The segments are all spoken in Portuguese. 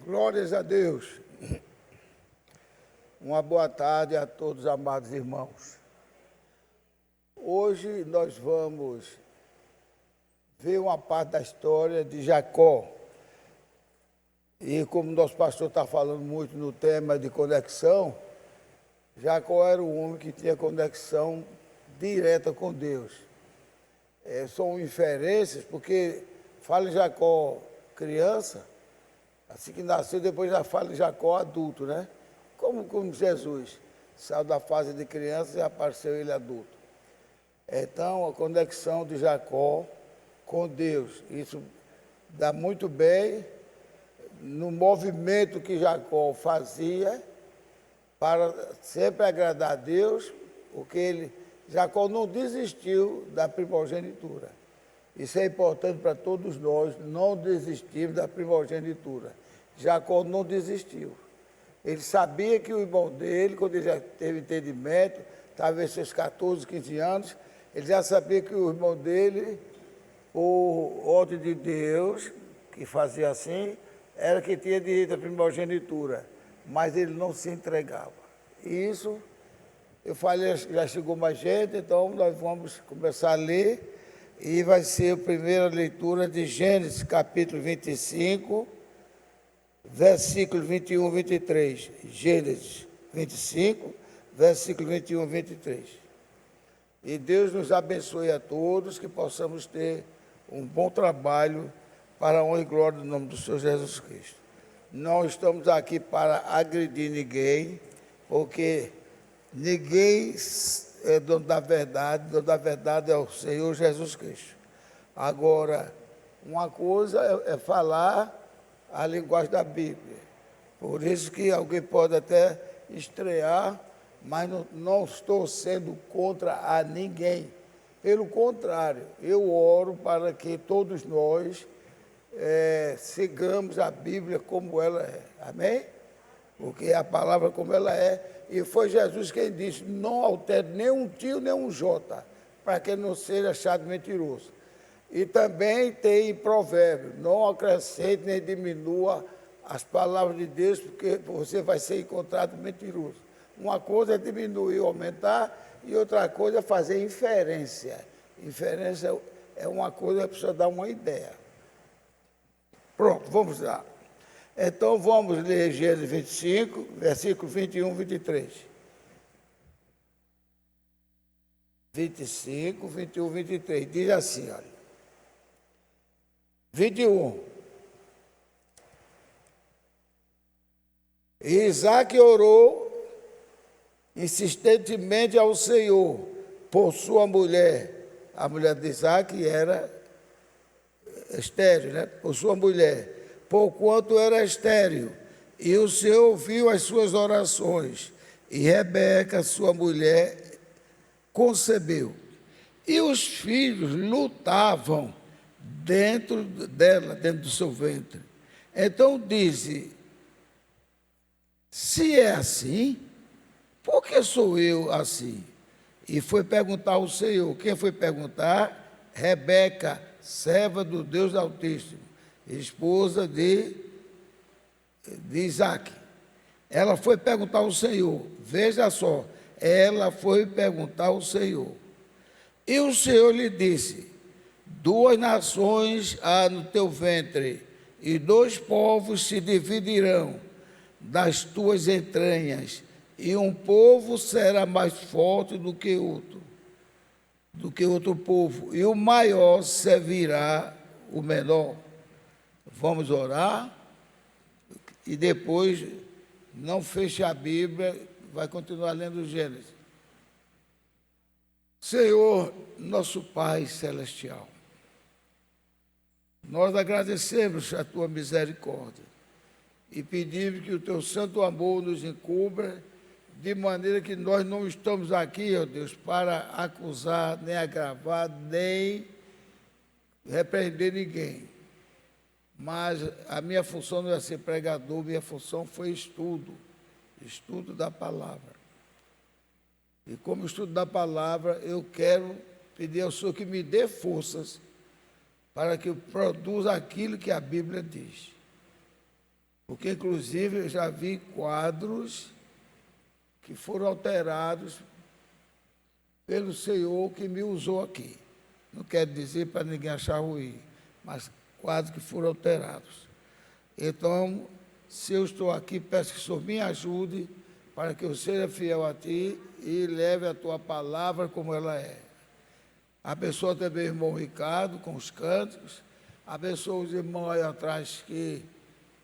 Glórias a Deus. Uma boa tarde a todos, amados irmãos. Hoje nós vamos ver uma parte da história de Jacó. E como nosso pastor está falando muito no tema de conexão, Jacó era o homem que tinha conexão direta com Deus. São inferências, porque fala em Jacó criança, assim que nasceu, depois já fala em Jacó adulto, né? Como Jesus saiu da fase de criança e apareceu ele adulto. Então, a conexão de Jacó com Deus, isso dá muito bem no movimento que Jacó fazia para sempre agradar a Deus, porque Jacó não desistiu da primogenitura. Isso é importante para todos nós, não desistirmos da primogenitura. Jacó não desistiu. Ele sabia que o irmão dele, quando ele já teve entendimento, talvez seus 14, 15 anos, ele já sabia que o irmão dele, por ordem de Deus, que fazia assim, era que tinha direito à primogenitura, mas ele não se entregava. E isso, eu falei, já chegou mais gente, então nós vamos começar a ler, e vai ser a primeira leitura de Gênesis, capítulo 25, versículo 21 e 23. Gênesis 25, versículo 21 e 23. E Deus nos abençoe a todos, que possamos ter um bom trabalho para a honra e glória do nome do Senhor Jesus Cristo. Não estamos aqui para agredir ninguém, porque ninguém é dono da verdade é o Senhor Jesus Cristo. Agora, uma coisa é falar a linguagem da Bíblia. Por isso que alguém pode até estrear, mas não estou sendo contra a ninguém. Pelo contrário, eu oro para que todos nós sigamos a Bíblia como ela é. Amém? Porque a palavra como ela é, e foi Jesus quem disse, não altere nem um tio, nem um jota, para que não seja achado mentiroso. E também tem provérbio, não acrescente nem diminua as palavras de Deus, porque você vai ser encontrado mentiroso. Uma coisa é diminuir ou aumentar, e outra coisa é fazer inferência. Inferência é uma coisa que a pessoa dá uma ideia. Pronto, vamos lá. Então, vamos ler Gênesis 25, versículo 21 e 23. 25, 21 e 23. Diz assim, olha. 21. E Isaac orou insistentemente ao Senhor por sua mulher. A mulher de Isaac era estéril, né? Por sua mulher. Porquanto era estéril, e o Senhor ouviu as suas orações, e Rebeca, sua mulher, concebeu. E os filhos lutavam dentro dela, dentro do seu ventre. Então disse, se é assim, por que sou eu assim? E foi perguntar ao Senhor. Quem foi perguntar? Rebeca, serva do Deus Altíssimo, esposa de Isaac. Ela foi perguntar ao Senhor, veja só, ela foi perguntar ao Senhor. E o Senhor lhe disse, 2 nações há no teu ventre, e 2 povos se dividirão das tuas entranhas, e um povo será mais forte do que outro povo, e o maior servirá o menor. Vamos orar e depois não feche a Bíblia, vai continuar lendo o Gênesis. Senhor, nosso Pai Celestial, nós agradecemos a Tua misericórdia e pedimos que o Teu santo amor nos encubra, de maneira que nós não estamos aqui, ó Deus, para acusar, nem agravar, nem repreender ninguém. Mas a minha função não é ser pregador, minha função foi estudo da palavra. E como estudo da palavra, eu quero pedir ao Senhor que me dê forças para que eu produza aquilo que a Bíblia diz. Porque, inclusive, eu já vi quadros que foram alterados pelo Senhor que me usou aqui. Não quero dizer para ninguém achar ruim, mas quadros que foram alterados. Então, se eu estou aqui, peço que o Senhor me ajude para que eu seja fiel a Ti e leve a Tua palavra como ela é. Abençoa também o irmão Ricardo com os cânticos. Abençoa os irmãos aí atrás,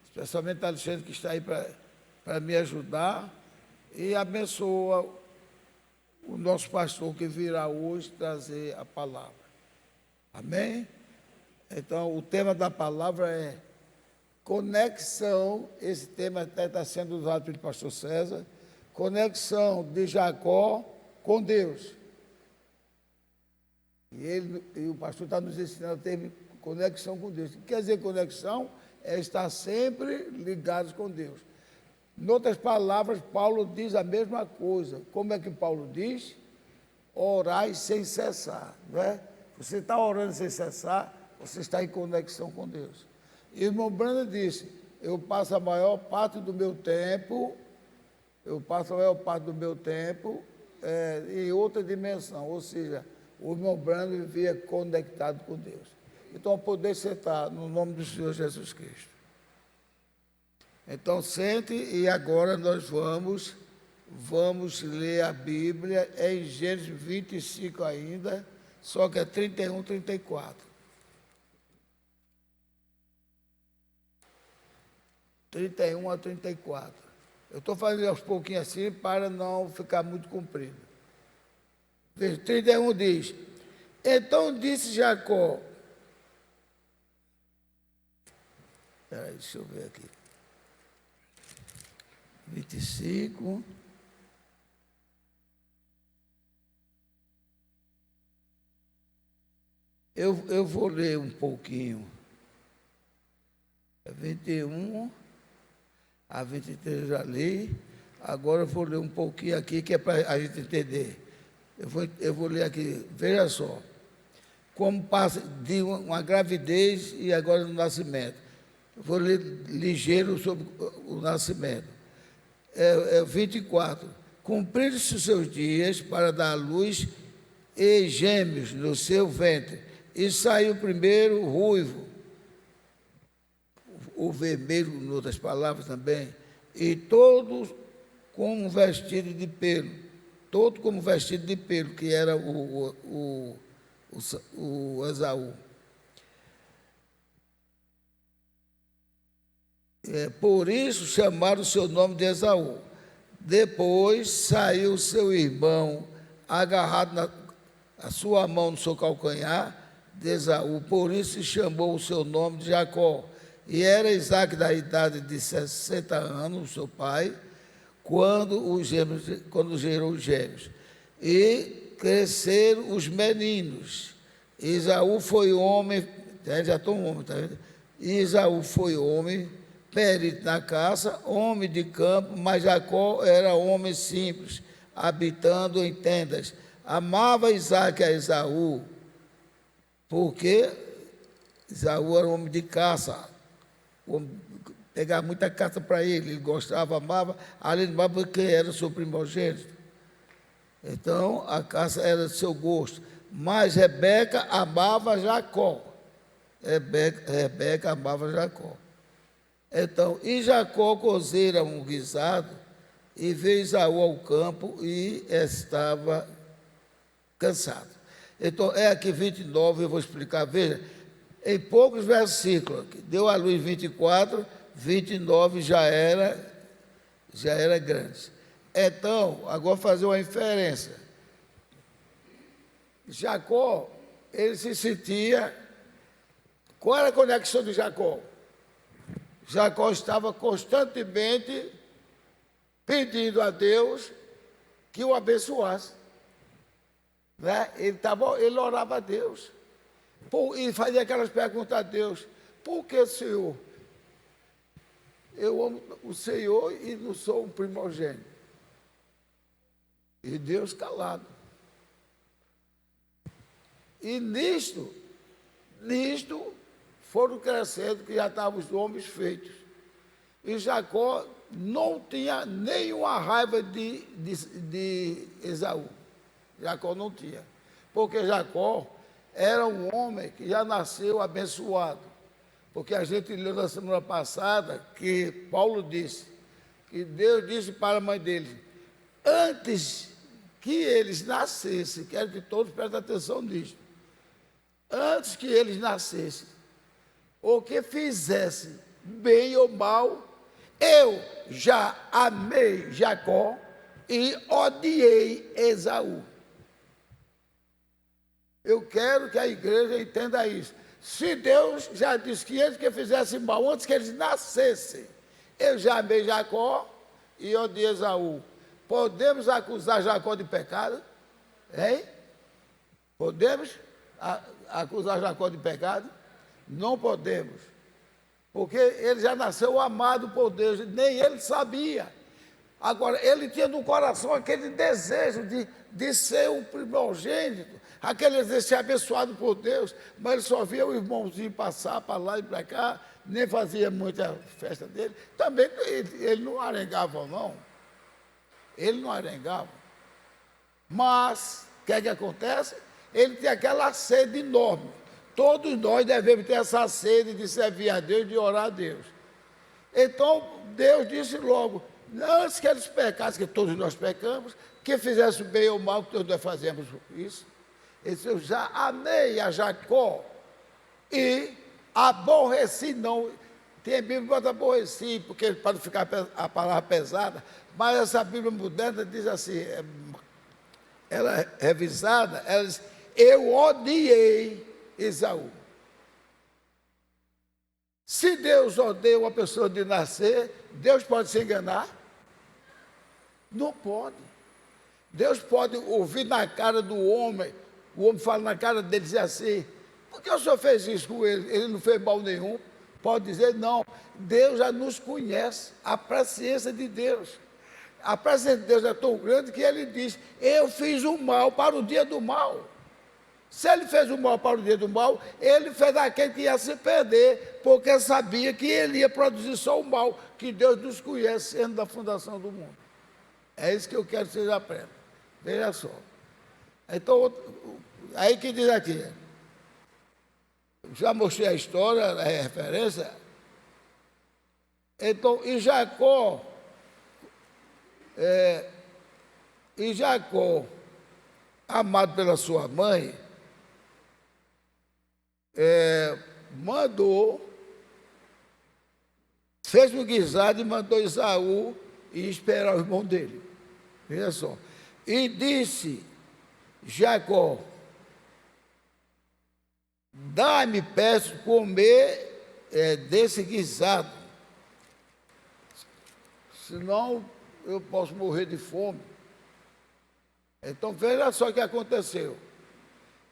especialmente Alexandre, que está aí para me ajudar. E abençoa o nosso pastor que virá hoje trazer a palavra. Amém? Então, o tema da palavra é conexão. Esse tema até está sendo usado pelo pastor César. Conexão de Jacó com Deus. E o pastor está nos ensinando a ter conexão com Deus. O que quer dizer conexão? É estar sempre ligados com Deus. Em outras palavras, Paulo diz a mesma coisa. Como é que Paulo diz? Orai sem cessar, não é? Você está orando sem cessar, você está em conexão com Deus. E o irmão Brando disse, eu passo a maior parte do meu tempo em outra dimensão, ou seja, o irmão Brando vivia conectado com Deus. Então, poder sentar no nome do Senhor Jesus Cristo. Então, sente e agora nós vamos ler a Bíblia em Gênesis 25 ainda, só que é 31, 34. 31 a 34. Eu estou fazendo aos pouquinhos assim para não ficar muito comprido. 31 diz, então disse Jacó, peraí, deixa eu ver aqui, 25, eu vou ler um pouquinho, 21 a 23 eu já li, agora eu vou ler um pouquinho aqui que é para a gente entender. Eu vou ler aqui, veja só, como passa de uma gravidez e agora no nascimento. Eu vou ler ligeiro sobre o nascimento. 24. Cumpriram-se os seus dias para dar à luz e gêmeos no seu ventre. E saiu primeiro o ruivo, o vermelho, em outras palavras também, e todos com um vestido de pelo. Todo como vestido de pelo, que era o Esaú. Por isso chamaram o seu nome de Esaú. Depois saiu seu irmão, agarrado a sua mão no seu calcanhar de Esaú. Por isso se chamou o seu nome de Jacó. E era Isaque da idade de 60 anos, seu pai, quando gerou os gêmeos. E cresceram os meninos. Esaú foi homem, já estou um homem, está vendo? Esaú foi homem, perito na caça, homem de campo, mas Jacó era homem simples, habitando em tendas. Amava Isaque a Esaú, porque Esaú era homem de caça, pegava muita caça para ele gostava, amava, além de mais porque era seu primogênito. Então, a caça era de seu gosto. Mas Rebeca amava Jacó. Rebeca amava Jacó. Então, e Jacó cozera um guisado e veio Esaú ao campo e estava cansado. Então, é aqui 29, eu vou explicar. Veja, em poucos versículos, deu a luz 24, 29 já era grande. Então, agora fazer uma inferência. Jacó, ele se sentia... Qual era a conexão de Jacó? Jacó estava constantemente pedindo a Deus que o abençoasse. Né? Ele orava a Deus. E fazia aquelas perguntas a Deus. Por que, Senhor? Eu amo o Senhor e não sou um primogênito. E Deus calado. E nisto foram crescendo, que já estavam os homens feitos. E Jacó não tinha nenhuma raiva de Esaú. Jacó não tinha. Porque Jacó era um homem que já nasceu abençoado. Porque a gente leu na semana passada que Paulo disse, que Deus disse para a mãe dele, antes que eles nascessem, quero que todos prestem atenção nisso, antes que eles nascessem, ou que fizessem bem ou mal, eu já amei Jacó e odiei Esaú. Eu quero que a igreja entenda isso. Se Deus já disse que eles que fizessem mal antes que eles nascessem, eu já amei Jacó e odiei Esaú. Podemos acusar Jacó de pecado? Hein? Podemos acusar Jacó de pecado? Não podemos. Porque ele já nasceu amado por Deus, nem ele sabia. Agora, ele tinha no coração aquele desejo de ser o primogênito, aquele desejo de ser abençoado por Deus, mas ele só via o irmãozinho passar para lá e para cá, nem fazia muita festa dele. Também ele não arengava, não. Ele não arengava. Mas, o que é que acontece? Ele tinha aquela sede enorme. Todos nós devemos ter essa sede de servir a Deus e de orar a Deus. Então, Deus disse logo, antes que eles pecassem, que todos nós pecamos, que fizessem bem ou mal, que todos nós fazemos isso. Ele disse, eu já amei a Jacó e aborreci, não. Tem a Bíblia que bota aborreci, porque para não ficar a palavra pesada, mas essa Bíblia moderna diz assim, ela é revisada, ela diz, eu odiei Esaú. Se Deus odeia uma pessoa de nascer, Deus pode se enganar? Não pode. Deus pode ouvir na cara do homem, o homem fala na cara dele, dizer assim, por que o senhor fez isso com ele? Ele não fez mal nenhum. Pode dizer, não, Deus já nos conhece, a presciência de Deus. A presença de Deus é tão grande que ele diz, eu fiz o mal para o dia do mal. Se ele fez o mal para o dia do mal, ele fez aquele que ia se perder, porque sabia que ele ia produzir só o mal, que Deus nos conhece sendo da fundação do mundo. É isso que eu quero que vocês aprendam. Veja só. Então, aí que diz aqui, já mostrei a história, a referência. Então, e Jacó, amado pela sua mãe, fez um guisado e mandou Esaú ir esperar o irmão dele. Veja só. E disse Jacó, dá-me, peço, comer desse guisado, senão eu posso morrer de fome. Então veja só o que aconteceu.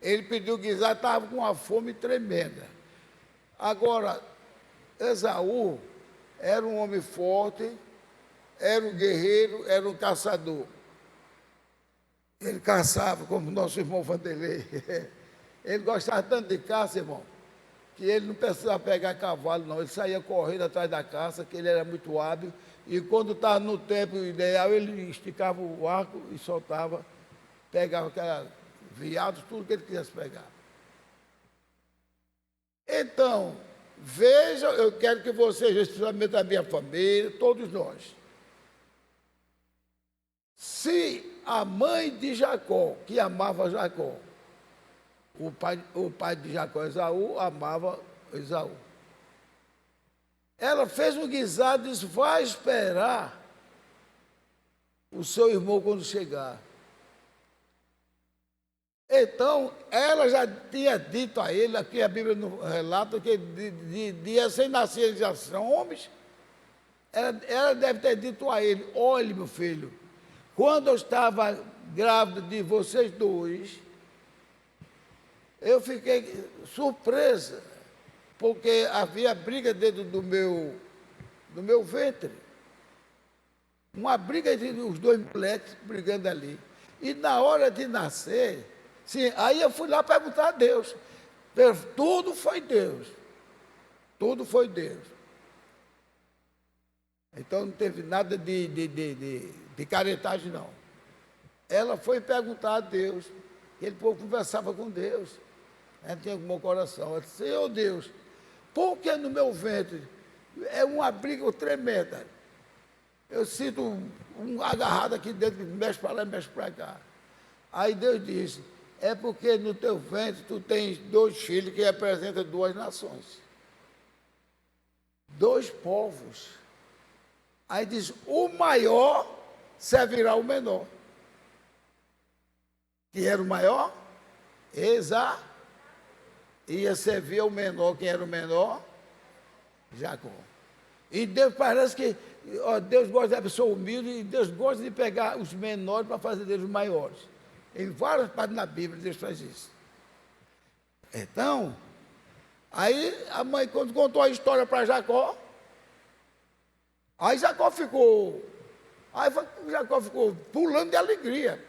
Ele pediu guisado, estava com uma fome tremenda. Agora, Esaú era um homem forte, era um guerreiro, era um caçador. Ele caçava, como nosso irmão Vanderlei. Ele gostava tanto de caça, irmão, que ele não precisava pegar cavalo, não. Ele saía correndo atrás da caça, que ele era muito hábil. E quando estava no tempo ideal, ele esticava o arco e soltava, pegava aquela veado, tudo que ele quisesse pegar. Então, vejam, eu quero que vocês, especialmente a minha família, todos nós, se a mãe de Jacó, que amava Jacó, o pai de Jacó, Esaú, amava Esaú. Ela fez um guisado e disse, vai esperar o seu irmão quando chegar. Então, ela já tinha dito a ele, aqui a Bíblia relata, que de recém-nascidos eles já são homens. Ela deve ter dito a ele, olhe, meu filho, quando eu estava grávida de vocês dois, eu fiquei surpresa, porque havia briga dentro do meu ventre. Uma briga entre os dois moleques brigando ali. E na hora de nascer, sim, aí eu fui lá perguntar a Deus. Tudo foi Deus. Tudo foi Deus. Então não teve nada de caretagem, não. Ela foi perguntar a Deus, aquele povo conversava com Deus, ela tinha um bom coração. Ela disse: Senhor Deus, por que no meu ventre é um abrigo tremenda? Eu sinto um agarrado aqui dentro, mexe para lá, mexe para cá. Aí Deus disse: é porque no teu ventre tu tens 2 filhos que representam 2 nações, 2 povos. Aí diz: o maior servirá o menor. Que era o maior? Esaú. Ia servir ao menor. Quem era o menor? Jacó. E Deus parece que Deus gosta da pessoa humilde, e Deus gosta de pegar os menores para fazer deles os maiores. Em várias partes na Bíblia Deus faz isso. Então, aí a mãe, quando contou a história para Jacó, aí Jacó ficou pulando de alegria.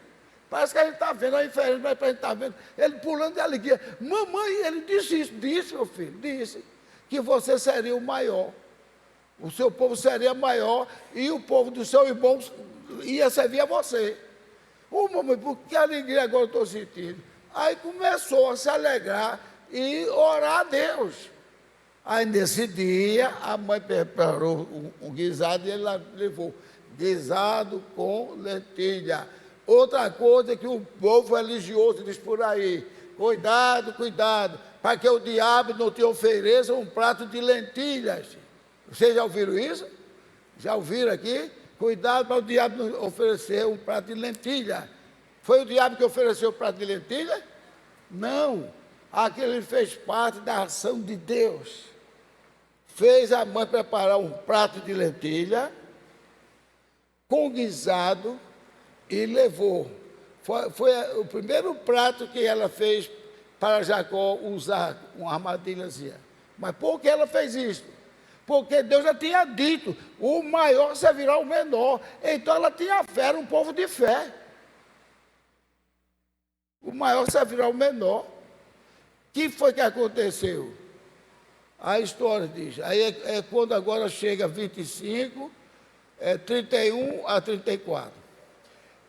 Parece que a gente está vendo a diferença, mas a gente está vendo ele pulando de alegria. Mamãe, ele disse isso, disse, meu filho, disse que você seria o maior. O seu povo seria maior e o povo do seu irmão ia servir a você. Mamãe, por que alegria agora eu estou sentindo? Aí começou a se alegrar e orar a Deus. Aí nesse dia a mãe preparou um guisado e ele levou guisado com lentilha. Outra coisa que o povo religioso diz por aí: cuidado, cuidado, para que o diabo não te ofereça um prato de lentilhas. Vocês já ouviram isso? Já ouviram aqui? Cuidado para o diabo não oferecer um prato de lentilha. Foi o diabo que ofereceu o prato de lentilha? Não. Aquele fez parte da ação de Deus. Fez a mãe preparar um prato de lentilha com guisado e levou. Foi o primeiro prato que ela fez para Jacó usar uma armadilhazinha. Mas por que ela fez isso? Porque Deus já tinha dito: o maior servirá o menor. Então ela tinha fé, era um povo de fé. O maior servirá o menor. O que foi que aconteceu? A história diz, aí é quando agora chega 25, 31 a 34.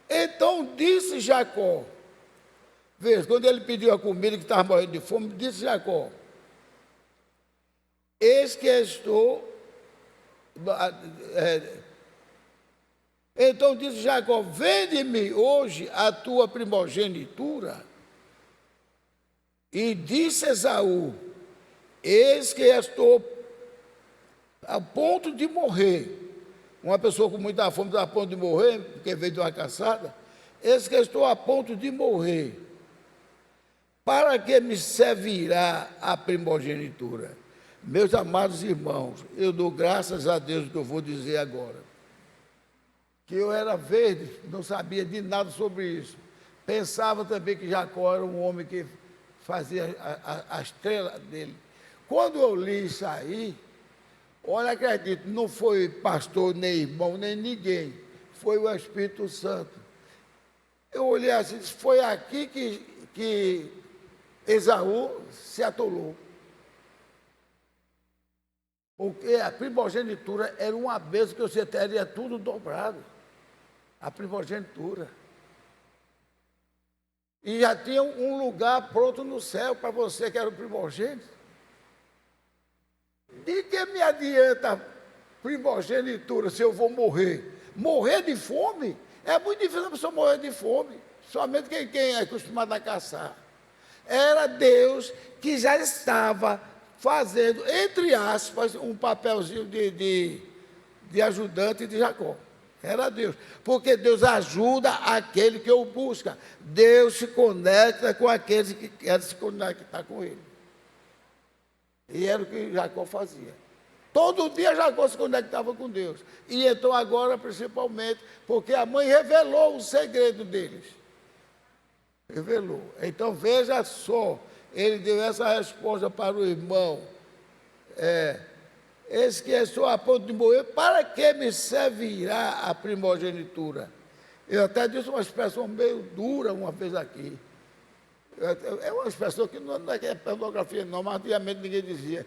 Então disse Jacó, veja, quando ele pediu a comida que estava morrendo de fome, disse Jacó: eis que estou... Então disse Jacó: vende-me hoje a tua primogenitura. E disse Esaú: eis que estou a ponto de morrer. Uma pessoa com muita fome está a ponto de morrer, porque veio de uma caçada. Eis que estou a ponto de morrer. Para que me servirá a primogenitura? Meus amados irmãos, eu dou graças a Deus do que eu vou dizer agora. Que eu era verde, não sabia de nada sobre isso. Pensava também que Jacó era um homem que fazia a estrela dele. Quando eu li isso aí, olha, acredito, não foi pastor, nem irmão, nem ninguém. Foi o Espírito Santo. Eu olhei assim, foi aqui que Esaú se atolou. Porque a primogenitura era uma bênção que você teria tudo dobrado. A primogenitura. E já tinha um lugar pronto no céu para você que era o primogênito. De que me adianta primogenitura se eu vou morrer? Morrer de fome? É muito difícil a pessoa morrer de fome. Somente quem é acostumado a caçar. Era Deus que já estava fazendo, entre aspas, um papelzinho de ajudante de Jacó. Era Deus. Porque Deus ajuda aquele que o busca. Deus se conecta com aqueles que querem se conectar com ele. E era o que Jacó fazia. Todo dia Jacó se conectava com Deus. E então agora, principalmente, porque a mãe revelou o segredo deles. Revelou. Então veja só, ele deu essa resposta para o irmão. Eis que estou a ponto de morrer, para que me servirá a primogenitura? Eu até disse uma expressão meio dura uma vez aqui. É uma expressão que não é pornografia não, mas antigamente ninguém dizia.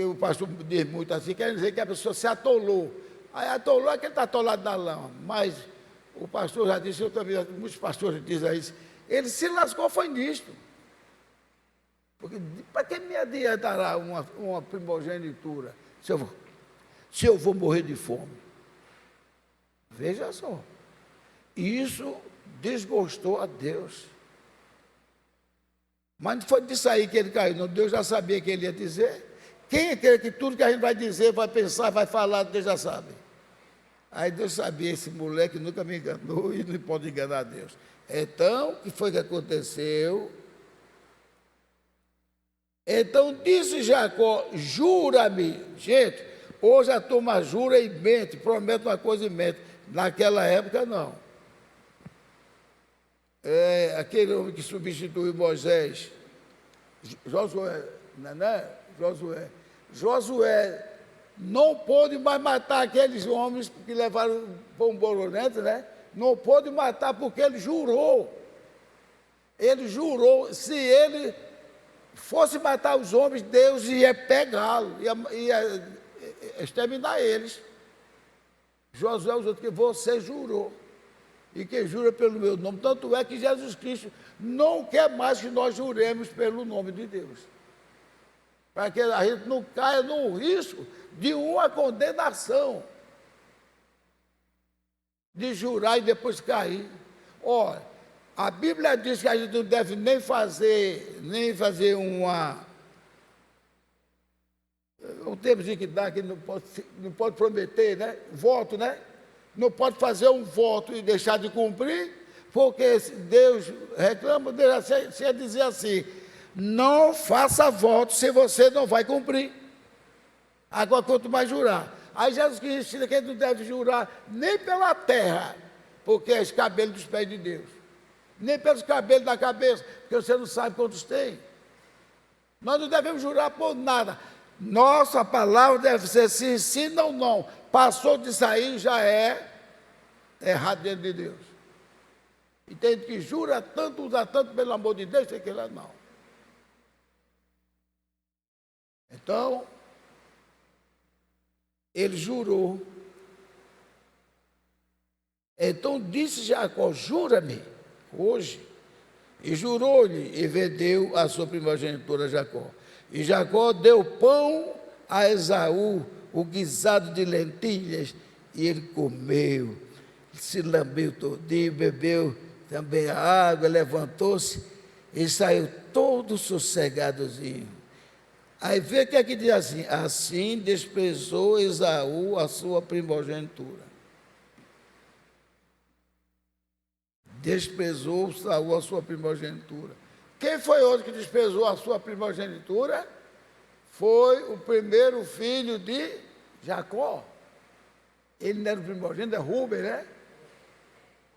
O pastor diz muito assim, quer dizer que a pessoa se atolou. Aí atolou é que ele está atolado na lama. Mas o pastor já disse, eu também, muitos pastores dizem isso, ele se lascou foi nisto. Porque para que me adiantará uma primogenitura se eu vou morrer de fome? Veja só. Isso desgostou a Deus. Mas não foi disso aí que ele caiu, não. Deus já sabia que ele ia dizer. Quem crê que tudo que a gente vai dizer, vai pensar, vai falar, Deus já sabe. Aí Deus sabia, esse moleque nunca me enganou e não pode enganar Deus. Então, o que foi que aconteceu? Então disse Jacó, jura-me. Gente, hoje a turma jura e mente, promete uma coisa e mente. Naquela época, não. Aquele homem que substituiu Moisés, Josué, né? Josué não pôde mais matar aqueles homens que levaram para um boronete, né? Não pôde matar porque ele jurou. Ele jurou, se ele fosse matar os homens, Deus ia pegá-lo, ia exterminar eles. Josué os outros, que você jurou, e que jura pelo meu nome. Tanto é que Jesus Cristo não quer mais que nós juremos pelo nome de Deus, para que a gente não caia no risco de uma condenação, de jurar e depois cair. Ora, a Bíblia diz que a gente não deve nem fazer um tempo que dá, que não pode prometer, né? Voto, né? Não pode fazer um voto e deixar de cumprir, porque Deus reclama, Deus ia dizer assim, não faça voto se você não vai cumprir. Agora, quanto mais jurar. Aí Jesus Cristo ensina que ele não deve jurar nem pela terra, porque é os cabelos dos pés de Deus. Nem pelos cabelos da cabeça, porque você não sabe quantos tem. Nós não devemos jurar por nada. Nossa palavra deve ser sim, sim, não, não. Passou de sair, já é errado diante de Deus. E tem gente que jura tanto, usa tanto, pelo amor de Deus, tem que lá não. Então, ele jurou. Então disse Jacó, jura-me hoje. E jurou-lhe e vendeu a sua primogenitura a Jacó. E Jacó deu pão a Esaú, o guisado de lentilhas, e ele comeu, se lambeu todinho, bebeu também a água, levantou-se e saiu todo sossegadozinho. Aí vê o que é que diz assim, assim desprezou Esaú a sua primogenitura. Desprezou Esaú a sua primogenitura. Quem foi outro que desprezou a sua primogenitura? Foi o primeiro filho de Jacó. Ele não era o primogênito, é Rúben, né?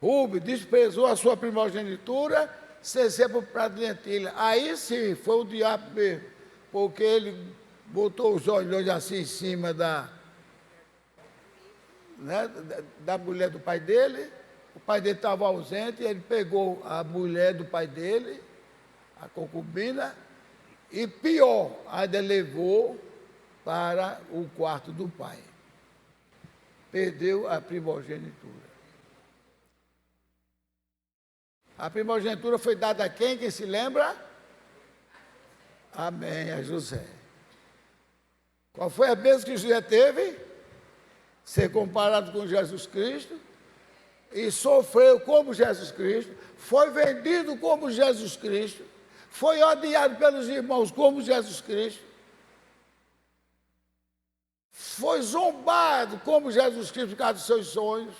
Rúben desprezou a sua primogenitura, sem ser para o prato de lentilha. Aí sim, foi o diabo mesmo, porque ele botou os olhos assim em cima da mulher do pai dele. O pai dele estava ausente, ele pegou a mulher do pai dele, a concubina, e pior, ainda levou para o quarto do pai. Perdeu a primogenitura. A primogenitura foi dada a quem? Quem se lembra? Amém, a José. Qual foi a bênção que José teve? Ser comparado com Jesus Cristo. E sofreu como Jesus Cristo, foi vendido como Jesus Cristo, foi odiado pelos irmãos como Jesus Cristo, foi zombado como Jesus Cristo por causa dos seus sonhos.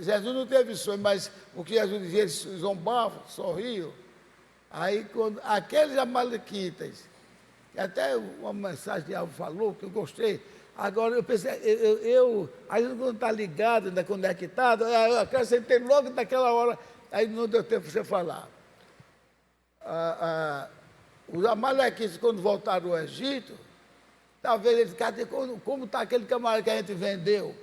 Jesus não teve sonho, mas o que Jesus dizia, eles zombavam, sorriam. Aí, quando aqueles amalequitas, que até uma mensagem de algo falou, que eu gostei. Agora, eu pensei, a gente quando está ligado, ainda conectado, eu acrescentei logo naquela hora, aí não deu tempo para você falar. Os amalequitas, quando voltaram ao Egito, talvez eles ficaram, como está aquele camarada que a gente vendeu,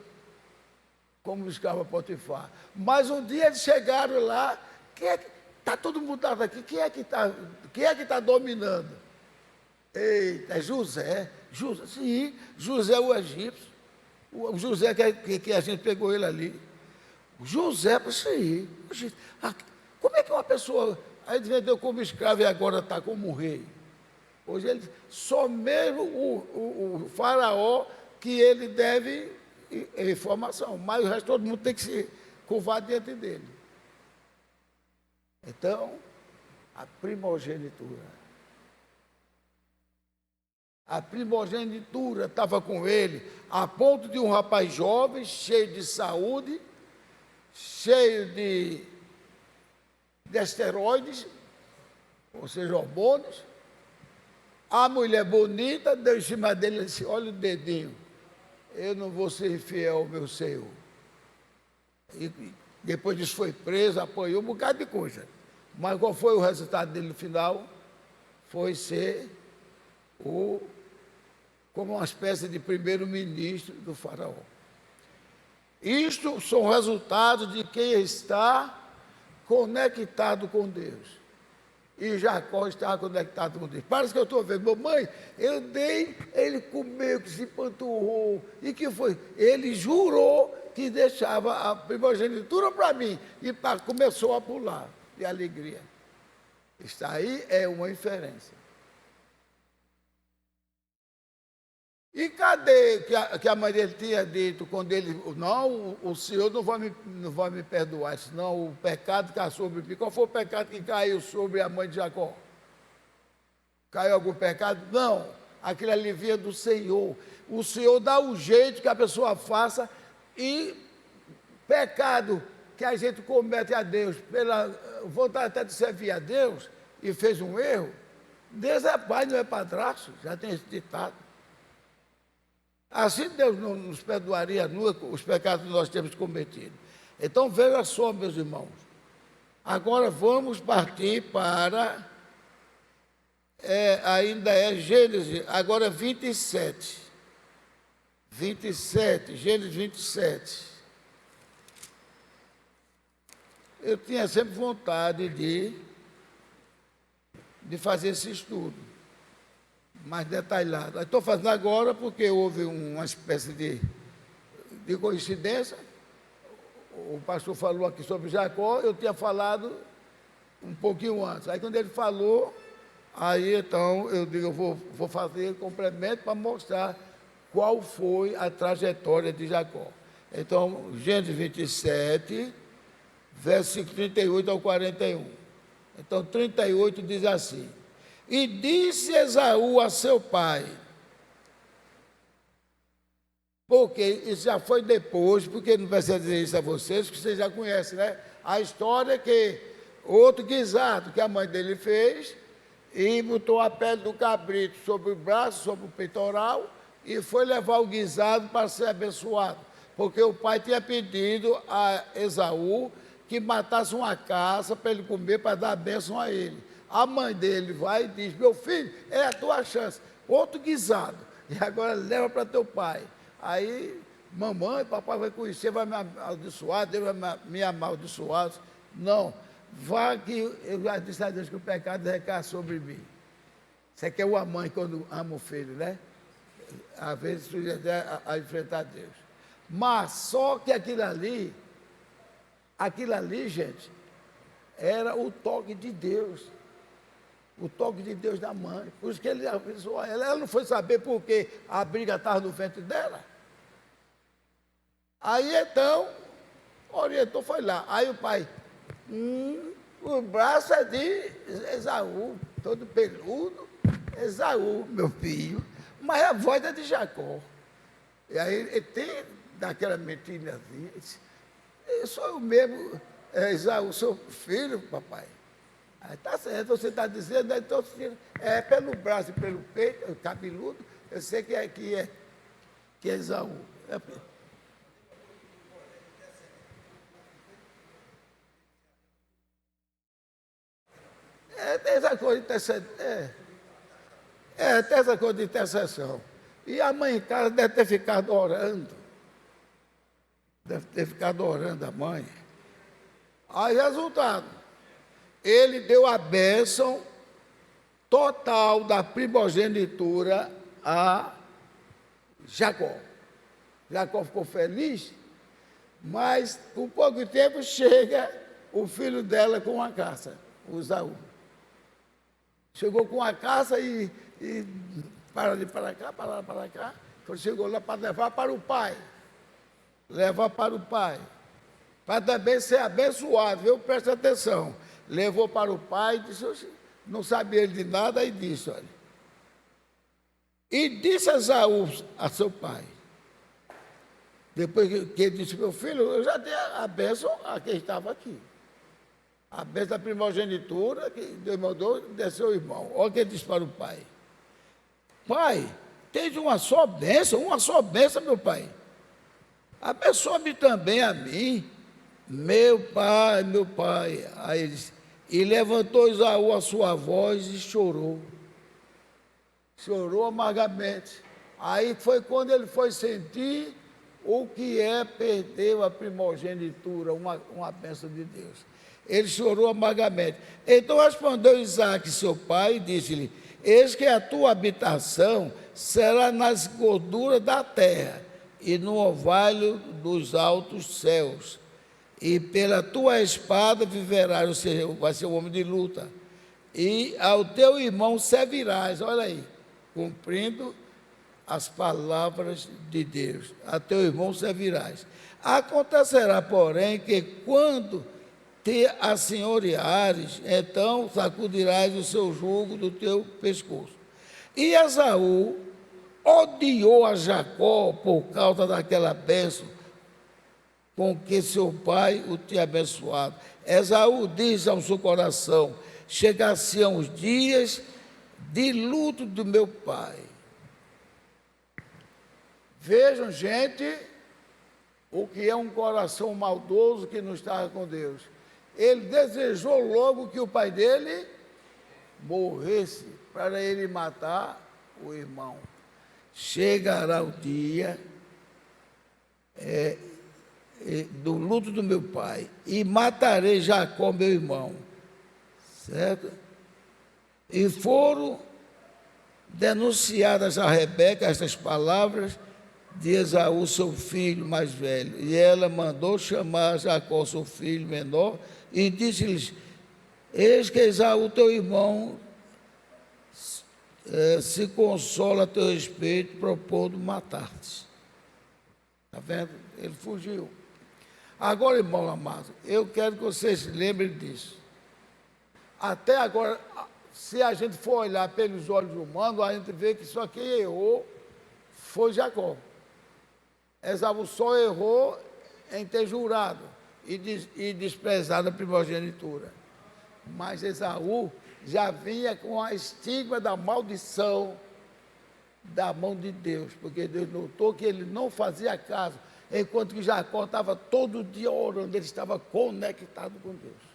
como escravo Potifar. Mas um dia eles chegaram lá, está todo mundo estava aqui, quem é que está dominando? Eita, é José. Sim, José o egípcio. O José, que a gente pegou ele ali. O José, para isso aí. Como é que uma pessoa, aí ele vendeu como escravo e agora está como rei? Hoje ele, só mesmo o faraó que ele deve informação, mas o resto todo mundo tem que se curvar diante dele. Então, a primogenitura. A primogenitura estava com ele, a ponto de um rapaz jovem, cheio de saúde, cheio de esteroides, ou seja, hormônios. A mulher bonita deu em cima dele e disse: olha o dedinho, eu não vou ser infiel ao meu Senhor. E depois disso foi preso, apanhou um bocado de coisa. Mas qual foi o resultado dele no final? Foi ser como uma espécie de primeiro-ministro do faraó. Isto são resultados de quem está conectado com Deus. E Jacó estava conectado com Deus. Parece que eu estou vendo, mamãe, eu dei, ele comeu, que se panturrou. E que foi? Ele jurou que deixava a primogenitura para mim. E começou a pular de alegria. Isso aí é uma inferência. E cadê que a mãe dele tinha dito, quando ele, não, o Senhor não vai me perdoar, senão o pecado caiu sobre mim. Qual foi o pecado que caiu sobre a mãe de Jacó? Caiu algum pecado? Não, aquilo ali vinha do Senhor. O Senhor dá o jeito que a pessoa faça, e pecado que a gente comete a Deus, pela vontade até de servir a Deus, e fez um erro, Deus é pai, não é padrasto, já tem esse ditado. Assim Deus não nos perdoaria nunca os pecados que nós temos cometido. Então veja só, meus irmãos, agora vamos partir para, ainda é Gênesis, agora 27. 27, Gênesis 27. Eu tinha sempre vontade de fazer esse estudo mais detalhado. Estou fazendo agora porque houve uma espécie de coincidência. O pastor falou aqui sobre Jacó, eu tinha falado um pouquinho antes. Aí quando ele falou, aí então eu digo, eu vou fazer complemento para mostrar qual foi a trajetória de Jacó. Então, Gênesis 27, versículo 38 ao 41. Então, 38 diz assim: e disse Esaú a seu pai, porque isso já foi depois, porque não precisa dizer isso a vocês, que vocês já conhecem, né? A história que outro guisado que a mãe dele fez, e botou a pele do cabrito sobre o braço, sobre o peitoral, e foi levar o guisado para ser abençoado, porque o pai tinha pedido a Esaú que matasse uma caça para ele comer, para dar a bênção a ele. A mãe dele vai e diz: meu filho, é a tua chance, outro guisado, e agora leva para teu pai. Aí, mamãe, papai vai conhecer, vai me amaldiçoar, Deus vai me amaldiçoar. Não, vá que eu já disse a Deus que o pecado recai sobre mim. Isso aqui é uma mãe quando ama o filho, né? Às vezes sujeita a enfrentar Deus. Mas só que aquilo ali, gente, era o toque de Deus. O toque de Deus da mãe. Por isso que ele abençoou ela. Ela não foi saber por que a briga estava no ventre dela. Aí então, orientou, foi lá. Aí o pai, o braço é de Esaú, todo peludo. Esaú, meu filho. Mas a voz é de Jacó. E aí ele tem daquela mentirinhazinha. Eu sou o mesmo, Esaú, seu filho, papai. Aí está certo, você está dizendo, então, pelo braço e pelo peito, cabeludo, eu sei que é Esaú. Tem essa coisa de intercessão. Tem essa coisa de intercessão. E a mãe em casa deve ter ficado orando. Deve ter ficado orando a mãe. Aí, resultado, ele deu a bênção total da primogenitura a Jacó. Jacó ficou feliz, mas com pouco tempo chega o filho dela com uma caça, o Esaú. Chegou com a caça e para ali para cá, para cá. Então chegou lá para levar para o pai. Levar para o pai. Para também ser abençoado, viu? Presta atenção. Levou para o pai, disse, não sabia ele de nada, e disse, olha. E disse a Esaú, a seu pai, depois que ele disse, meu filho, eu já dei a bênção a quem estava aqui. A bênção da primogenitura, que Deus mandou, de seu irmão. Olha o que ele disse para o pai. Pai, tens uma só bênção, meu pai. Abençoa-me também a mim. Meu pai. Aí ele disse, e levantou Esaú a sua voz e chorou. Chorou amargamente. Aí foi quando ele foi sentir o que é perder a primogenitura, uma bênção de Deus. Ele chorou amargamente. Então respondeu Isaque, seu pai, e disse-lhe, eis que a tua habitação será nas gorduras da terra e no orvalho dos altos céus. E pela tua espada viverás, ou seja, vai ser um homem de luta. E ao teu irmão servirás, olha aí, cumprindo as palavras de Deus. A teu irmão servirás. Acontecerá, porém, que quando te assenhoreares, então sacudirás o seu jugo do teu pescoço. E Esaú odiou a Jacó por causa daquela bênção com que seu pai o tinha abençoado. Esaú diz ao seu coração, chegar-se-ão os dias de luto do meu pai. Vejam, gente, o que é um coração maldoso que não estava com Deus. Ele desejou logo que o pai dele morresse para ele matar o irmão. Chegará o dia do luto do meu pai e matarei Jacó, meu irmão. Certo? E foram denunciadas a Rebeca estas palavras de Esaú, seu filho mais velho. E ela mandou chamar Jacó, seu filho menor, e disse-lhes, eis que Esaú, teu irmão, se consola a teu respeito, propondo matar-te. Está vendo? Ele fugiu. Agora, irmão amado, eu quero que vocês lembrem disso. Até agora, se a gente for olhar pelos olhos humanos, a gente vê que só quem errou foi Jacó. Esaú só errou em ter jurado e desprezado a primogenitura. Mas Esaú já vinha com a estigma da maldição da mão de Deus, porque Deus notou que ele não fazia caso, enquanto que Jacó estava todo dia orando, ele estava conectado com Deus.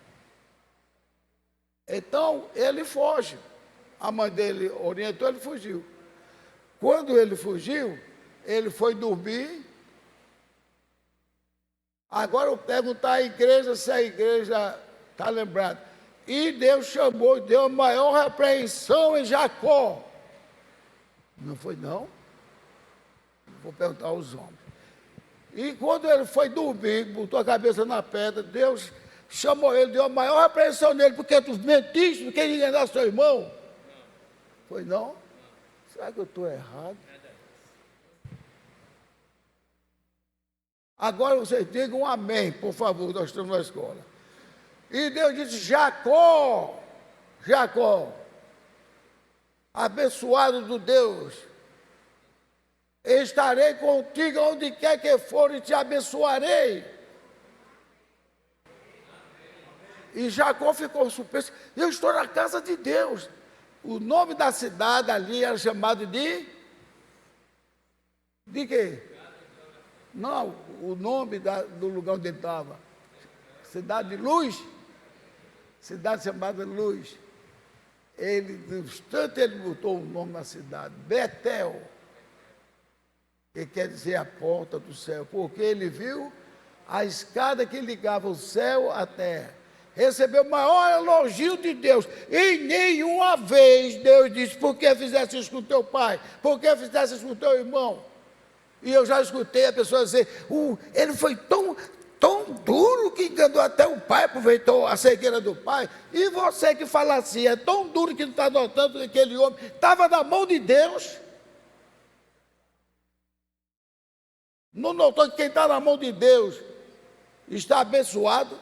Então, ele foge. A mãe dele orientou, ele fugiu. Quando ele fugiu, ele foi dormir. Agora eu perguntar à igreja se a igreja está lembrada. E Deus chamou, deu a maior repreensão em Jacó. Não foi não? Vou perguntar aos homens. E quando ele foi dormir, botou a cabeça na pedra, Deus chamou ele, deu a maior repreensão nele, porque tu mentiste, tu queria enganar seu irmão. Foi não? Será que eu estou errado? Agora vocês digam um amém, por favor, nós estamos na escola. E Deus disse, Jacó, abençoado do Deus, estarei contigo onde quer que for e te abençoarei. E Jacó ficou surpreso, eu estou na casa de Deus. O nome da cidade ali era chamado de quê? Não, o nome do lugar onde ele estava. Cidade de Luz. Cidade chamada Luz. Ele, no instante, ele botou o nome na cidade, Betel, que quer dizer a porta do céu, porque ele viu a escada que ligava o céu à terra. Recebeu o maior elogio de Deus. E nenhuma vez Deus disse, por que fizeste isso com teu pai? Por que fizeste isso com teu irmão? E eu já escutei a pessoa dizer, ele foi tão duro que enganou até o pai, aproveitou a cegueira do pai. E você que fala assim, é tão duro que não está notando que aquele homem estava na mão de Deus. Não notou que quem está na mão de Deus está abençoado?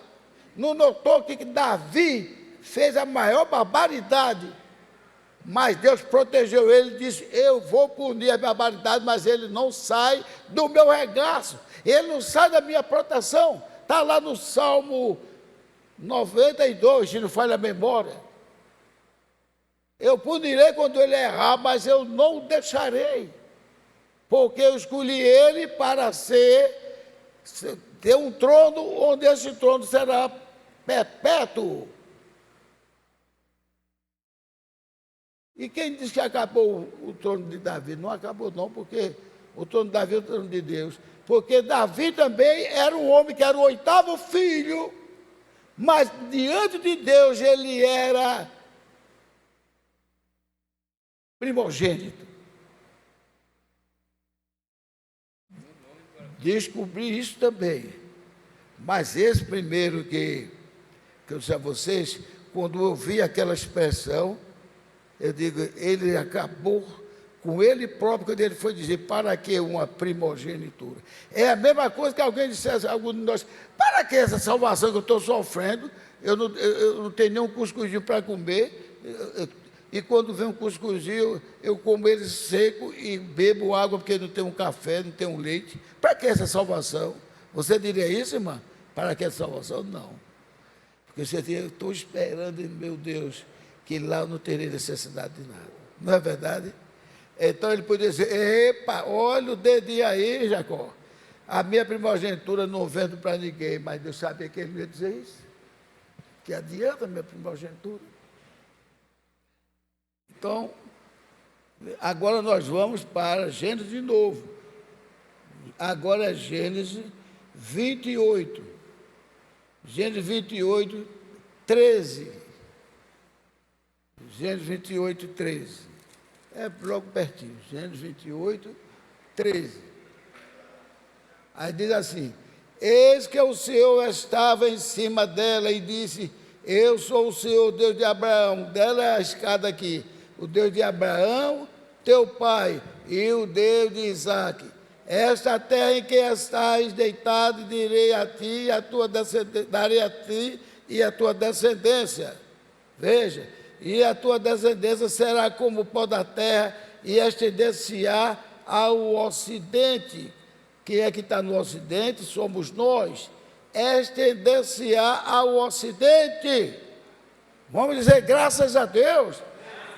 Não notou que Davi fez a maior barbaridade, mas Deus protegeu ele e disse, eu vou punir a barbaridade, mas ele não sai do meu regaço, ele não sai da minha proteção. Está lá no Salmo 92, se não falha a memória. Eu punirei quando ele errar, mas eu não o deixarei, porque eu escolhi ele para ter um trono, onde esse trono será perpétuo. E quem diz que acabou o trono de Davi? Não acabou não, porque o trono de Davi é o trono de Deus. Porque Davi também era um homem que era o 8º filho, mas diante de Deus ele era primogênito. Descobri isso também. Mas esse primeiro que eu disse a vocês, quando eu vi aquela expressão, eu digo, ele acabou com ele próprio, quando ele foi dizer, para que uma primogenitura? É a mesma coisa que alguém dissesse, algum de nós, para que essa salvação que eu estou sofrendo? Eu não tenho nenhum cuscuzinho para comer, e quando vem um cuscuzinho, eu como ele seco e bebo água, porque não tem um café, não tem um leite. Para que essa salvação? Você diria isso, irmã? Para que essa salvação? Não. Porque você diria, eu estou esperando, meu Deus, que lá eu não terei necessidade de nada. Não é verdade? Então ele podia dizer, epa, olha o dedinho aí, Jacó. A minha primogenitura não vendo para ninguém, mas Deus sabia que ele não ia dizer isso. Que adianta a minha primogenitura? Então, agora nós vamos para Gênesis de novo. Agora é Gênesis 28. Gênesis 28, 13. Gênesis 28, 13. É logo pertinho. Gênesis 28, 13. Aí diz assim, eis que o Senhor estava em cima dela e disse, eu sou o Senhor, Deus de Abraão. Dela é a escada aqui. O Deus de Abraão, teu pai, e o Deus de Isaque. Esta terra em que estás deitado, direi a ti, e a tua descendência, darei a ti e a tua descendência. Veja, e a tua descendência será como o pó da terra, e estender-se-á ao ocidente. Quem é que está no ocidente? Somos nós. Estender-se-á ao ocidente. Vamos dizer graças a Deus.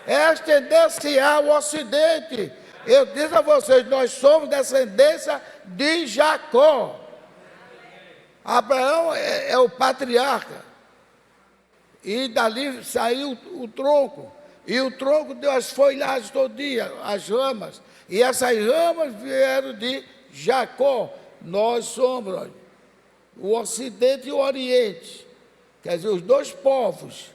Estender-se-á ao ocidente. Eu disse a vocês, nós somos descendência de Jacó. Abraão é o patriarca. E dali saiu o tronco. E o tronco deu as folhagens todo dia, as ramas. E essas ramas vieram de Jacó. Nós somos, olha, o ocidente e o oriente. Quer dizer, os dois povos,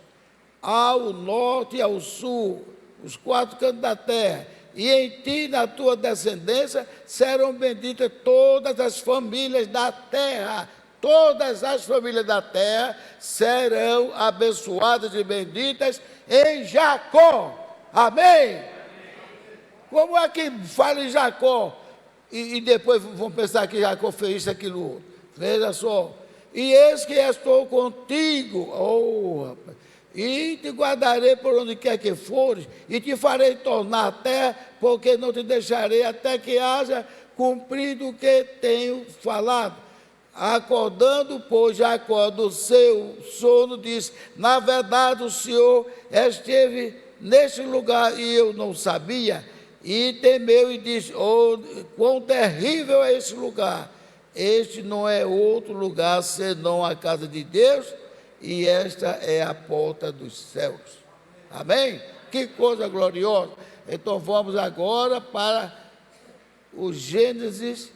ao norte e ao sul, os 4 cantos da terra. E em ti, na tua descendência, serão benditas todas as famílias da terra. Todas as famílias da terra serão abençoadas e benditas em Jacó. Amém? Como é que fala em Jacó? E depois vão pensar que Jacó fez isso, aquilo, outro. Veja só. E eis que estou contigo, rapaz, e te guardarei por onde quer que fores, e te farei tornar a terra, porque não te deixarei até que haja cumprido o que tenho falado. Acordando, pois, Jacó do seu sono, disse, na verdade o Senhor esteve neste lugar e eu não sabia. E temeu e disse, quão terrível é esse lugar. Este não é outro lugar senão a casa de Deus, e esta é a porta dos céus. Amém? Que coisa gloriosa. Então vamos agora para o Gênesis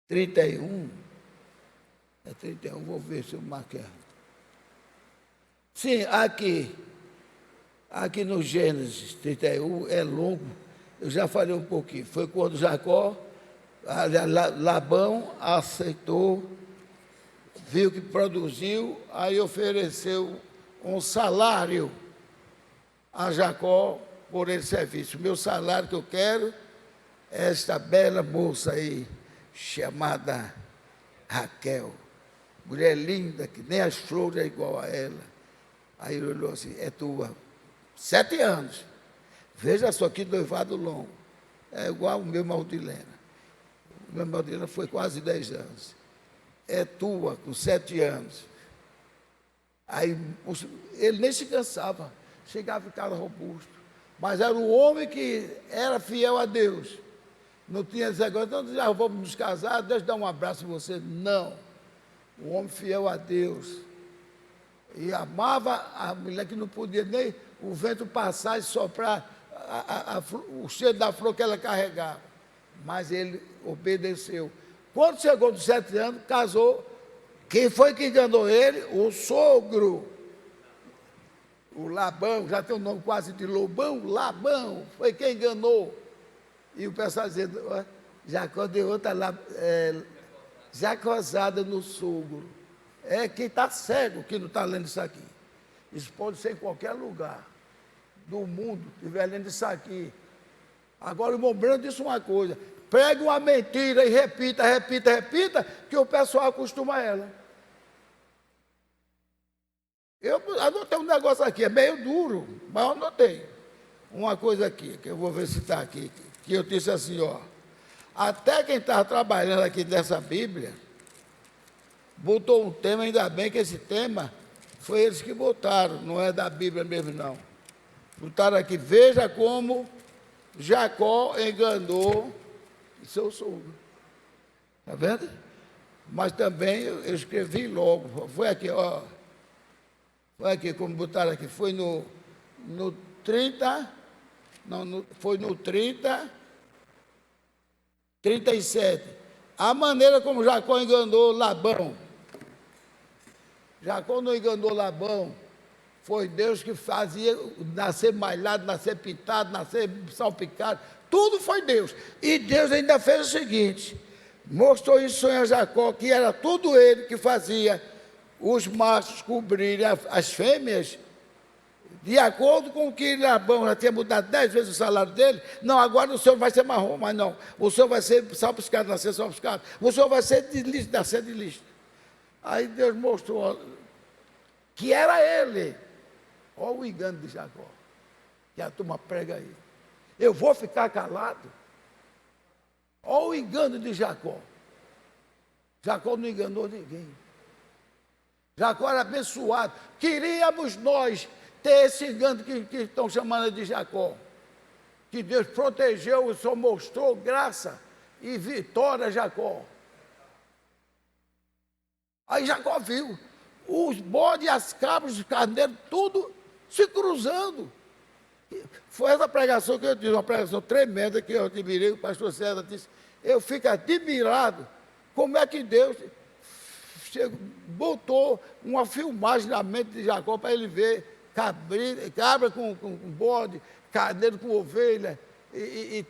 31. É 31, vou ver se eu marquei. Sim, aqui. Aqui no Gênesis 31, é longo, eu já falei um pouquinho. Foi quando Labão aceitou, viu que produziu, aí ofereceu um salário a Jacó por esse serviço. O meu salário que eu quero é esta bela moça aí, chamada Raquel. Mulher linda, que nem as flores é igual a ela. Aí ele olhou assim, é tua. 7 anos. Veja só que noivado longo. É igual o meu Maldilena. O meu Maldilena foi quase 10 anos. É tua, com 7 anos. Aí ele nem se cansava. Chegava e ficava robusto. Mas era um homem que era fiel a Deus. Não tinha esse negócio, então já vamos nos casar, deixa eu dar um abraço em você. Não. Um homem fiel a Deus. E amava a mulher que não podia nem o vento passar e soprar o cheiro da flor que ela carregava. Mas ele obedeceu. Quando chegou dos 7 anos, casou. Quem foi que enganou ele? O sogro. O Labão, já tem o nome quase de Lobão, Labão, foi quem enganou. E o pessoal dizendo, Jacó deu outra jacosada no sogro. É quem está cego que não está lendo isso aqui. Isso pode ser em qualquer lugar do mundo, estiver lendo isso aqui. Agora o irmão Brando disse uma coisa, pregue uma mentira e repita, que o pessoal acostuma a ela. Eu anotei um negócio aqui, é meio duro, mas eu anotei. Uma coisa aqui, que eu vou ver se está aqui, que eu disse assim, ó. Até quem estava trabalhando aqui nessa Bíblia, botou um tema, ainda bem que esse tema foi eles que botaram, não é da Bíblia mesmo, não. Botaram aqui, veja como Jacó enganou seu sogro. Está vendo? Mas também eu escrevi logo, foi aqui, ó. Foi aqui, como botaram aqui, foi no 30, não, foi no 37. A maneira como Jacó enganou Labão. Jacó não enganou Labão, foi Deus que fazia nascer malhado, nascer pintado, nascer salpicado, tudo foi Deus. E Deus ainda fez o seguinte, mostrou em sonho a Jacó que era tudo ele que fazia os machos cobrirem as fêmeas, de acordo com o que Labão já tinha mudado 10 vezes o salário dele. Não, agora o senhor vai ser marrom, mas não. O senhor vai ser salpiscado, nascer salpiscado. O senhor vai ser de lixo, nascer de lixo. Aí Deus mostrou que era ele. Olha o engano de Jacó, que a turma prega aí. Eu vou ficar calado? Olha o engano de Jacó. Jacó não enganou ninguém. Jacó era abençoado. Queríamos nós ter esse engano que estão chamando de Jacó. Que Deus protegeu, o Senhor mostrou graça e vitória a Jacó. Aí Jacó viu os bodes, as cabras, os carneiros, tudo se cruzando. Foi essa pregação que eu tive, uma pregação tremenda que eu admirei, o pastor César disse, eu fico admirado como é que Deus botou uma filmagem na mente de Jacó para ele ver cabra com bode, carneiro com ovelha, e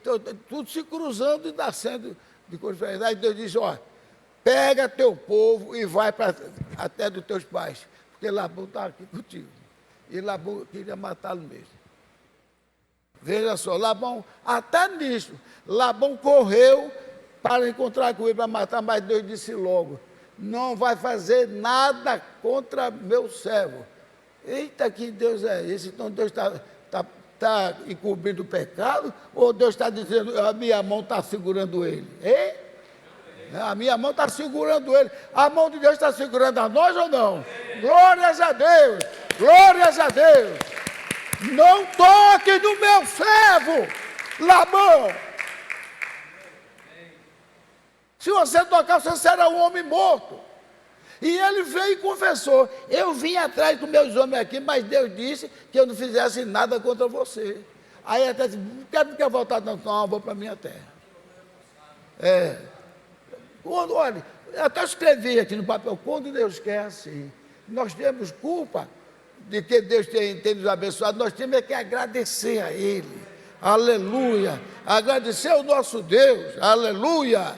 tudo se cruzando e nascendo de coisa diferente. Aí Deus disse, ó, pega teu povo e vai até dos teus pais, porque Labão está aqui contigo. E Labão queria matá-lo mesmo. Veja só, Labão, até nisso, Labão correu para encontrar com ele, para matar, mas Deus disse logo, não vai fazer nada contra meu servo. Eita, que Deus é esse? Então Deus está encobrindo o pecado, ou Deus está dizendo, a minha mão está segurando ele? Hein? A minha mão está segurando ele. A mão de Deus está segurando a nós ou não? Glórias a Deus! Glórias a Deus! Não toque no meu servo, Labão! Se você tocar, você será um homem morto. E ele veio e confessou, eu vim atrás dos meus homens aqui, mas Deus disse que eu não fizesse nada contra você. Aí até disse, não quer voltar, não, eu vou para a minha terra. Olha, eu até escrevi aqui no papel, quando Deus quer assim, nós temos culpa de que Deus tem nos abençoado, nós temos que agradecer a Ele. Aleluia. Agradecer ao nosso Deus. Aleluia.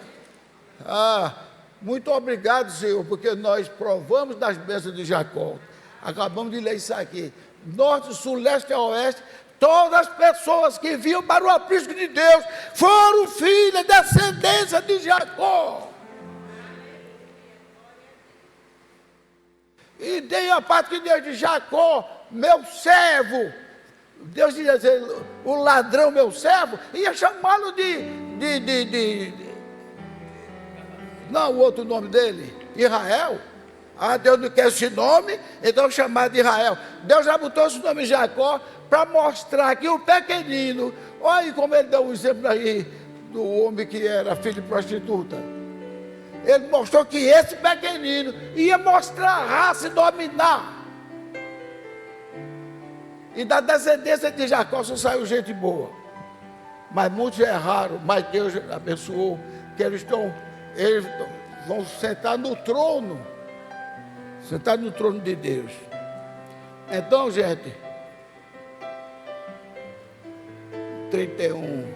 Muito obrigado, Senhor, porque nós provamos das bênçãos de Jacó. Acabamos de ler isso aqui. Norte, sul, leste e oeste, todas as pessoas que vinham para o aprisco de Deus foram filhos, descendência de Jacó. E dei a parte que Deus de Jacó, meu servo. Deus dizia assim, o ladrão, meu servo, ia chamá-lo não, o outro nome dele, Israel. Deus não quer esse nome, então chamar de Israel. Deus já botou esse nome Jacó para mostrar que o pequenino, olha como ele deu um exemplo aí do homem que era filho de prostituta. Ele mostrou que esse pequenino ia mostrar a raça e dominar. E da descendência de Jacó só saiu gente boa. Mas muitos erraram, mas Deus abençoou, que eles vão sentar no trono. Sentar no trono de Deus. Então, gente, 31,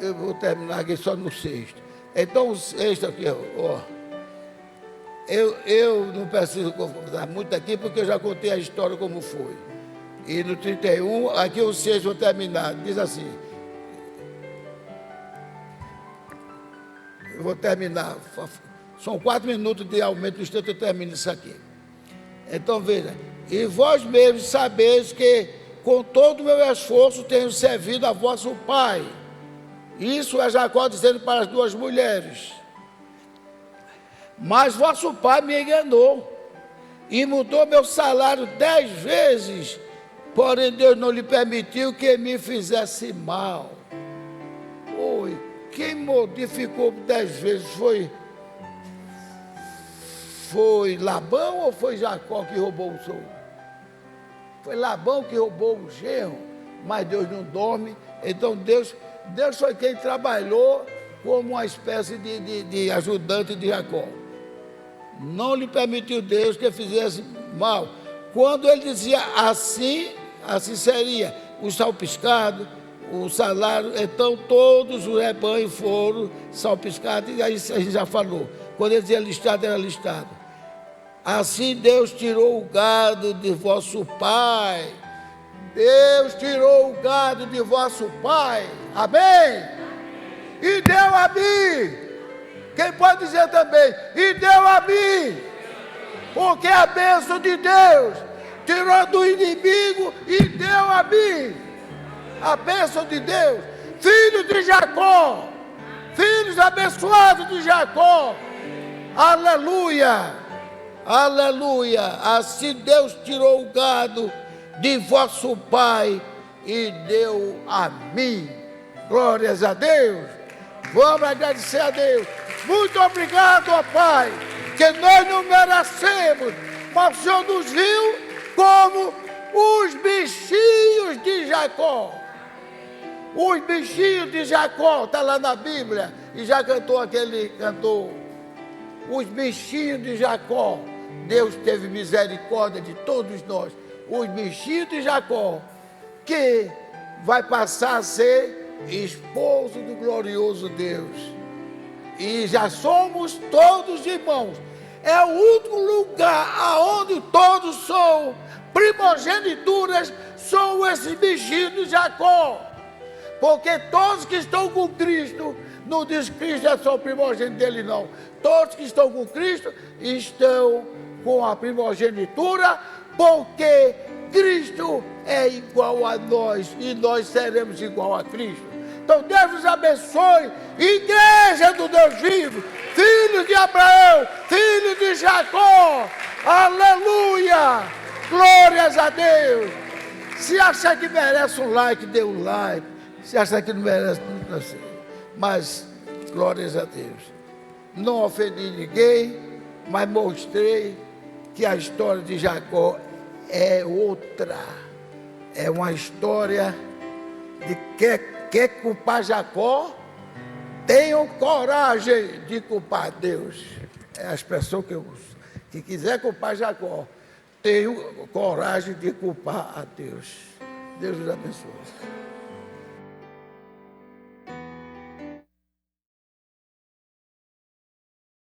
eu vou terminar aqui só no 6. Então, o 6 aqui, ó. Eu não preciso contar muito aqui, porque eu já contei a história como foi. E no 31, aqui o 6 vou terminar. Diz assim. Eu vou terminar. São 4 minutos de aumento do instante, eu termino isso aqui. Então veja, e vós mesmos sabeis que com todo o meu esforço tenho servido a vosso pai. Isso é Jacó dizendo para as duas mulheres. Mas vosso pai me enganou e mudou meu salário 10 vezes, porém Deus não lhe permitiu que me fizesse mal. Oi, quem modificou 10 vezes foi Labão ou foi Jacó que roubou o sogro? Foi Labão que roubou o genro, mas Deus não dorme. Então Deus foi quem trabalhou como uma espécie de ajudante de Jacó. Não lhe permitiu Deus que fizesse mal. Quando ele dizia assim seria o salpiscado, o salário. Então todos os rebanhos foram salpiscados, e aí a gente já falou. Quando ele dizia listado, era listado. Assim Deus tirou o gado de vosso pai. Deus tirou o gado de vosso pai. Amém? E deu a mim. Quem pode dizer também? E deu a mim. Porque a bênção de Deus tirou do inimigo e deu a mim. A bênção de Deus. Filho de Jacó. Filhos abençoados de Jacó. Aleluia. Aleluia, assim Deus tirou o gado de vosso pai e deu a mim. Glórias a Deus. Vamos agradecer a Deus. Muito obrigado, ó Pai, que nós não merecemos, mas o Senhor nos viu como os bichinhos de Jacó. Os bichinhos de Jacó, está lá na Bíblia, e já cantou aquele cantor. Os bichinhos de Jacó. Deus teve misericórdia de todos nós. Os bichinhos de Jacó, que vai passar a ser esposo do glorioso Deus. E já somos todos irmãos. É o único lugar aonde todos são primogenituras, são esses bichinhos de Jacó. Porque todos que estão com Cristo, não diz que Cristo é só o primogênito dele, não. Todos que estão com Cristo estão com a primogenitura, porque Cristo é igual a nós e nós seremos igual a Cristo. Então Deus nos abençoe, igreja do Deus vivo, filhos de Abraão, filhos de Jacó, aleluia, glórias a Deus. Se achar que merece um like, dê um like. Se achar que não merece, não sei. Mas glórias a Deus. Não ofendi ninguém, mas mostrei que a história de Jacó é outra. É uma história de quer culpar Jacó, tenham coragem de culpar Deus. É a expressão que eu uso. Que quiser culpar Jacó, tenho coragem de culpar a Deus. Deus os abençoe.